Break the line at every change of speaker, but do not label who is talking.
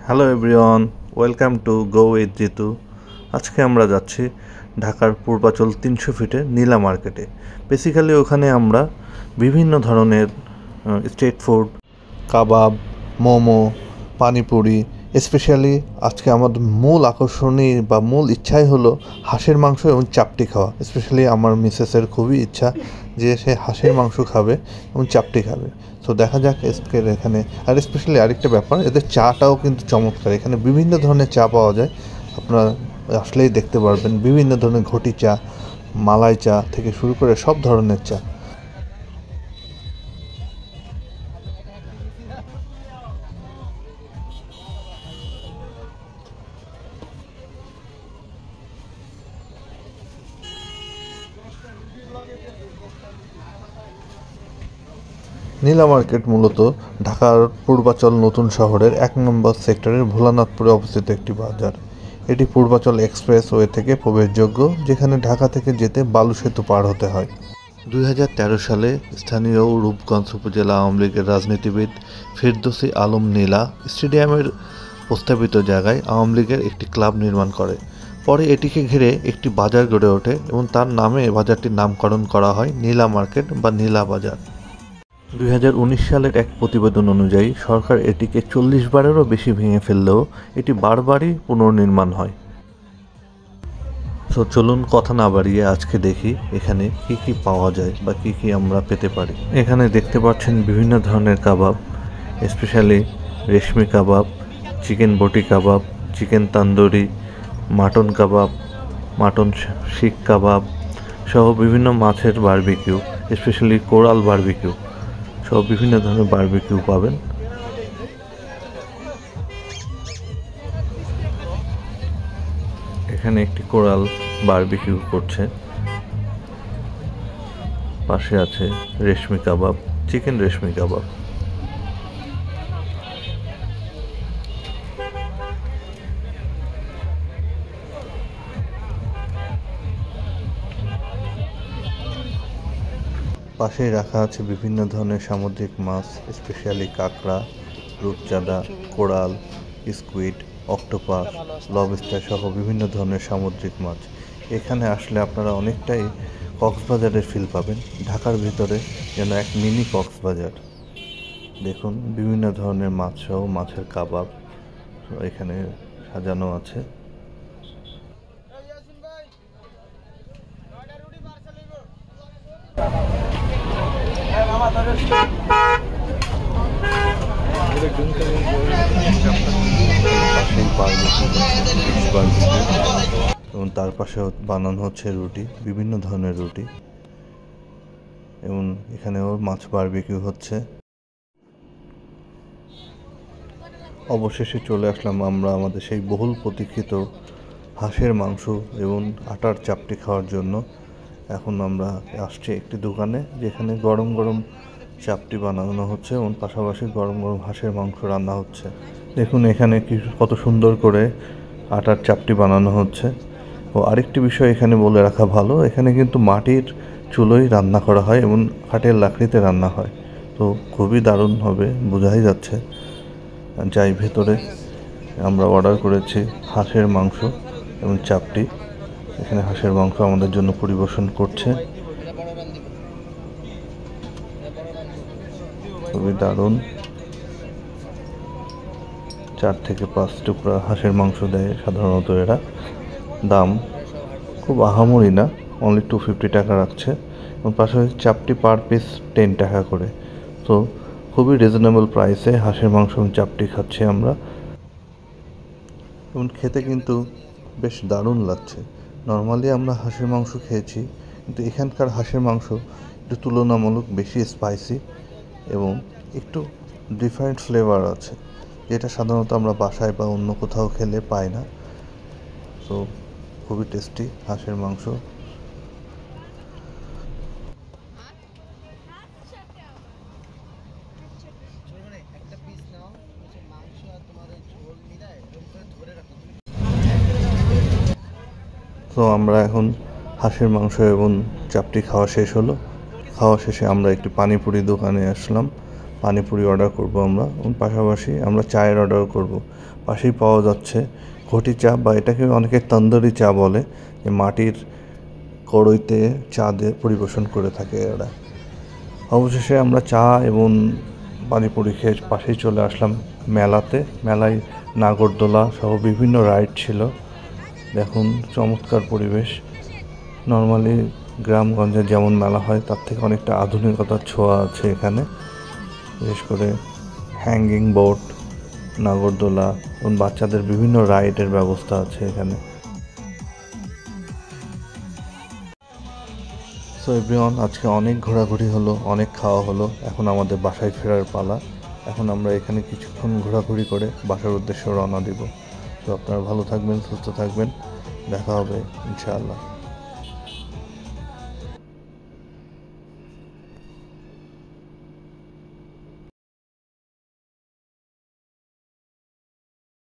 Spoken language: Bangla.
Hello everyone, welcome to go with Jitu. আজকে আমরা যাচ্ছি ঢাকার পূর্বাচল 300 ফিটে নীলা মার্কেটে। বেসিক্যালি ওখানে আমরা বিভিন্ন ধরনের স্ট্রিট ফুড, কাবাব, মোমো, পানিপুরি, স্পেশালি আজকে আমাদের মূল আকর্ষণী বা মূল ইচ্ছাই হলো হাঁসের মাংস এবং চাপটি খাওয়া। স্পেশালি আমার মিসেসের খুবই ইচ্ছা যে সে হাঁসের মাংস খাবে এবং চাপটি খাবে। তো দেখা যাক এসকের এখানে। আর স্পেশালি আরেকটা ব্যাপার, এদের চাটাও কিন্তু চমৎকার। এখানে বিভিন্ন ধরনের চা পাওয়া যায়, আপনারা আসলেই দেখতে পারবেন। বিভিন্ন ধরনের ঘটি চা, মালাই চা থেকে শুরু করে সব ধরনের চা। নীলা মার্কেট মূলত ঢাকার পূর্বাচল নতুন শহরের 1 নম্বর সেক্টরের ভোলানাথপুরে অবস্থিত একটি বাজার। এটি পূর্বাচল এক্সপ্রেসওয়ে থেকে প্রবেশযোগ্য, যেখানে ঢাকা থেকে যেতে বালু সেতু পার হতে হয়। 2013 সালে স্থানীয় রূপগঞ্জ উপজেলা আওয়ামী লীগের রাজনীতিবিদ ফেরদৌসী আলম নীলা স্টেডিয়ামের প্রস্তাবিত জায়গায় আওয়ামী লীগের একটি ক্লাব নির্মাণ করে। পরে এটিকে ঘিরে একটি বাজার গড়ে ওঠে এবং তার নামে বাজারটির নামকরণ করা হয় নীলা মার্কেট বা নীলা বাজার। 2019 সালের এক প্রতিবেদন অনুযায়ী সরকার এটিকে 40 বারেরও বেশি ভেঙে ফেললেও এটি বারবারই পুনর্নির্মাণ হয়। তো চলুন কথা না বাড়িয়ে আজকে দেখি এখানে কি কি পাওয়া যায় বা কি কি আমরা পেতে পারি। এখানে দেখতে পাচ্ছেন বিভিন্ন ধরনের কাবাব, স্পেশালি রেশমি কাবাব, চিকেন বটি কাবাব, চিকেন তান্দুরি, মাটন কাবাব, মাটন শিক কাবাব সহ বিভিন্ন মাছের বারবিকিউ, স্পেশালি কোরাল বারবিকিউ সহ বিভিন্ন ধরনের বারবিকিউ পাবেন। এখানে একটি কোরাল বারবিকিউ করছে, পাশে আছে রেশমি কাবাব, চিকেন রেশমি কাবাব। পাশেই রাখা আছে বিভিন্ন ধরনের সামুদ্রিক মাছ, স্পেশালি কাঁকড়া, রূপচাঁদা, কোরাল, স্কুইড, অক্টোপাস, লবস্টার সহ বিভিন্ন ধরনের সামুদ্রিক মাছ। এখানে আসলে আপনারা অনেকটাই কক্সবাজারের ফিল পাবেন। ঢাকার ভিতরে যেন এক মিনি কক্সবাজার। দেখুন বিভিন্ন ধরনের মাছ সহ মাছের কাবাব এখানে সাজানো আছে। এবং তার পাশে বানানো হচ্ছে রুটি, বিভিন্ন ধরনের রুটি, এবং এখানেও মাছ বারবিকিউ হচ্ছে। অবশেষে চলে আসলাম আমরা আমাদের সেই বহুল প্রতীক্ষিত হাঁসের মাংস এবং আটার চাপটি খাওয়ার জন্য। এখন আমরা আসছি একটি দোকানে, যেখানে গরম গরম চাপটি বানানো হচ্ছে এবং পাশাপাশি গরম গরম হাঁসের মাংস রান্না হচ্ছে। দেখুন এখানে কি কত সুন্দর করে আটার চাপটি বানানো হচ্ছে। ও আরেকটি বিষয় এখানে বলে রাখা ভালো, এখানে কিন্তু মাটির চুলোয় রান্না করা হয় এবং কাঠের লাকড়িতে রান্না হয়। তো খুবই দারুণ হবে, বোঝাই যাচ্ছে। যাই ভেতরে, আমরা অর্ডার করেছি হাঁসের মাংস এবং চাপটি। এখানে হাঁসের মাংস আমাদের জন্য পরিবেশন করছে, খুবই দারুণ। 4 থেকে 5 টুকরা হাঁসের মাংস দেয় সাধারণত এরা। দাম খুব আহামরি না, অনলি 250 টাকা রাখছে এবং পাশাপাশি চাপটি পার পিস 10 টাকা করে। তো খুবই রিজনেবল প্রাইসে হাঁসের মাংস এবং চাপটি খাচ্ছি আমরা, এবং খেতে কিন্তু বেশ দারুণ লাগছে। নর্মালি আমরা হাঁসের মাংস খেয়েছি, কিন্তু এখানকার হাঁসের মাংস একটু তুলনামূলক বেশি স্পাইসি এবং একটু ডিফারেন্ট ফ্লেভার আছে, যেটা সাধারণত আমরা বাসায় বা অন্য কোথাও খেলে পাই না। তো খুবই টেস্টি হাঁসের মাংস। তো আমরা এখন হাঁসের মাংস এবং চাপটি খাওয়া শেষ হলো। খাওয়া শেষে আমরা একটি পানিপুরি দোকানে আসলাম, পানিপুরি অর্ডার করব আমরা, এবং পাশাপাশি আমরা চায়ের অর্ডার করব। পাশেই পাওয়া যাচ্ছে ঘটি চা, বা এটাকে অনেকে তন্দুরি চা বলে, যে মাটির কড়ইতে চা দিয়ে পরিবেশন করে থাকে এরা। অবশেষে আমরা চা এবং পানিপুরি খেয়ে পাশেই চলে আসলাম মেলাতে। মেলায় নাগরদোলা সহ বিভিন্ন রাইড ছিল। দেখুন চমৎকার পরিবেশ। নর্মালি গ্রামগঞ্জে যেমন মেলা হয় তার থেকে অনেকটা আধুনিকতার ছোঁয়া আছে এখানে। বিশেষ করে হ্যাঙ্গিং বোট, নাগরদোলা এবং বাচ্চাদের বিভিন্ন রাইডের ব্যবস্থা আছে এখানে। সো এভরিওয়ান, আজকে অনেক ঘোরাঘুরি হলো, অনেক খাওয়া হলো। এখন আমাদের বাসায় ফেরার পালা। এখন আমরা এখানে কিছুক্ষণ ঘোরাঘুরি করে বাসার উদ্দেশ্যে রওনা দিব। তো আপনারা ভালো থাকবেন, সুস্থ থাকবেন, দেখা হবে ইনশাআল্লাহ।